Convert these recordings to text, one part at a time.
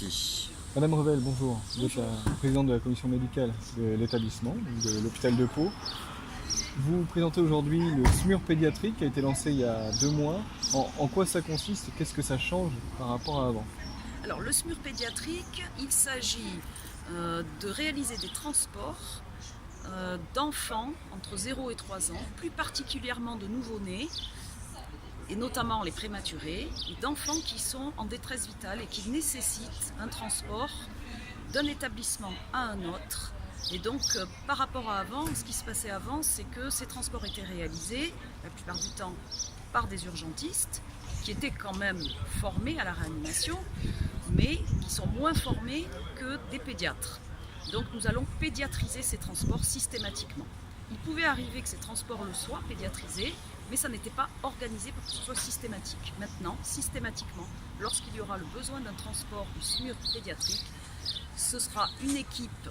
gentil. Madame Revel, bonjour. Vous êtes la présidente de la commission médicale de l'établissement, de l'hôpital de Pau. Vous présentez aujourd'hui le SMUR pédiatrique qui a été lancé il y a 2 mois. En quoi ça consiste et qu'est-ce que ça change par rapport à avant? Alors le SMUR pédiatrique, il s'agit de réaliser des transports d'enfants entre 0 et 3 ans, plus particulièrement de nouveau-nés, et notamment les prématurés, et d'enfants qui sont en détresse vitale et qui nécessitent un transport d'un établissement à un autre. Et donc par rapport à avant, ce qui se passait avant, c'est que ces transports étaient réalisés la plupart du temps par des urgentistes qui étaient quand même formés à la réanimation, mais qui sont moins formés que des pédiatres. Donc nous allons pédiatriser ces transports systématiquement. Il pouvait arriver que ces transports le soient pédiatrisés, mais ça n'était pas organisé pour que ce soit systématique. Maintenant, systématiquement, lorsqu'il y aura le besoin d'un transport du SMUR pédiatrique, ce sera une équipe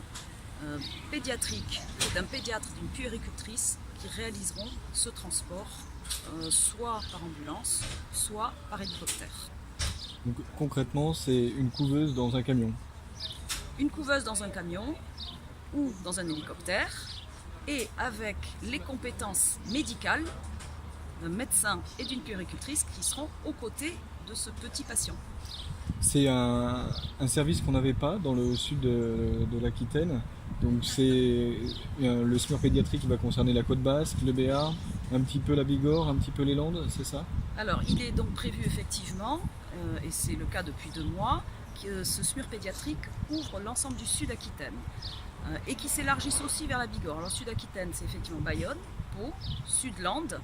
pédiatrique d'un pédiatre, d'une puéricultrice qui réaliseront ce transport, soit par ambulance, soit par hélicoptère. Donc, concrètement, c'est une couveuse dans un camion. Une couveuse dans un camion ou dans un hélicoptère, et avec les compétences médicales d'un médecin et d'une puéricultrice qui seront aux côtés de ce petit patient. C'est un service qu'on n'avait pas dans le sud de l'Aquitaine. Donc c'est le SMUR pédiatrique qui va concerner la Côte Basque, le Béarn, un petit peu la Bigorre, un petit peu les Landes, c'est ça? Alors il est donc prévu effectivement, et c'est le cas depuis 2 mois, que ce SMUR pédiatrique ouvre l'ensemble du Sud-Aquitaine et qui s'élargisse aussi vers la Bigorre. Alors Sud-Aquitaine, c'est effectivement Bayonne, Pau, Sud-Landes,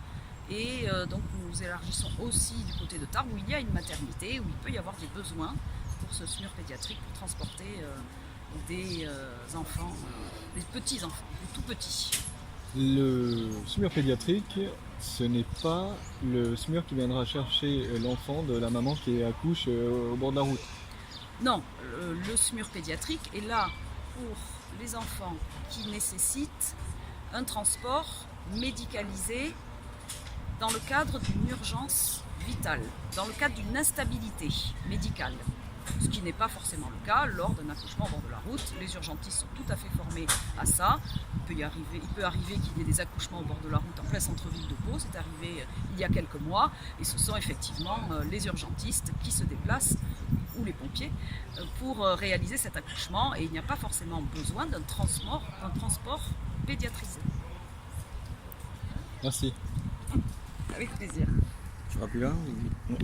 et donc nous élargissons aussi du côté de Tarbes où il y a une maternité, où il peut y avoir des besoins pour ce SMUR pédiatrique pour transporter des enfants, des petits enfants, des tout petits. Le SMUR pédiatrique, ce n'est pas le SMUR qui viendra chercher l'enfant de la maman qui accouche au bord de la route. Non, le SMUR pédiatrique est là pour les enfants qui nécessitent un transport médicalisé dans le cadre d'une urgence vitale, dans le cadre d'une instabilité médicale. Ce qui n'est pas forcément le cas lors d'un accouchement au bord de la route. Les urgentistes sont tout à fait formés à ça. Il peut arriver qu'il y ait des accouchements au bord de la route en plein centre-ville de Pau. C'est arrivé il y a quelques mois. Et ce sont effectivement les urgentistes qui se déplacent, ou les pompiers, pour réaliser cet accouchement. Et il n'y a pas forcément besoin d'un transport pédiatrisé. Merci. Avec plaisir. Tu vas plus là? Non.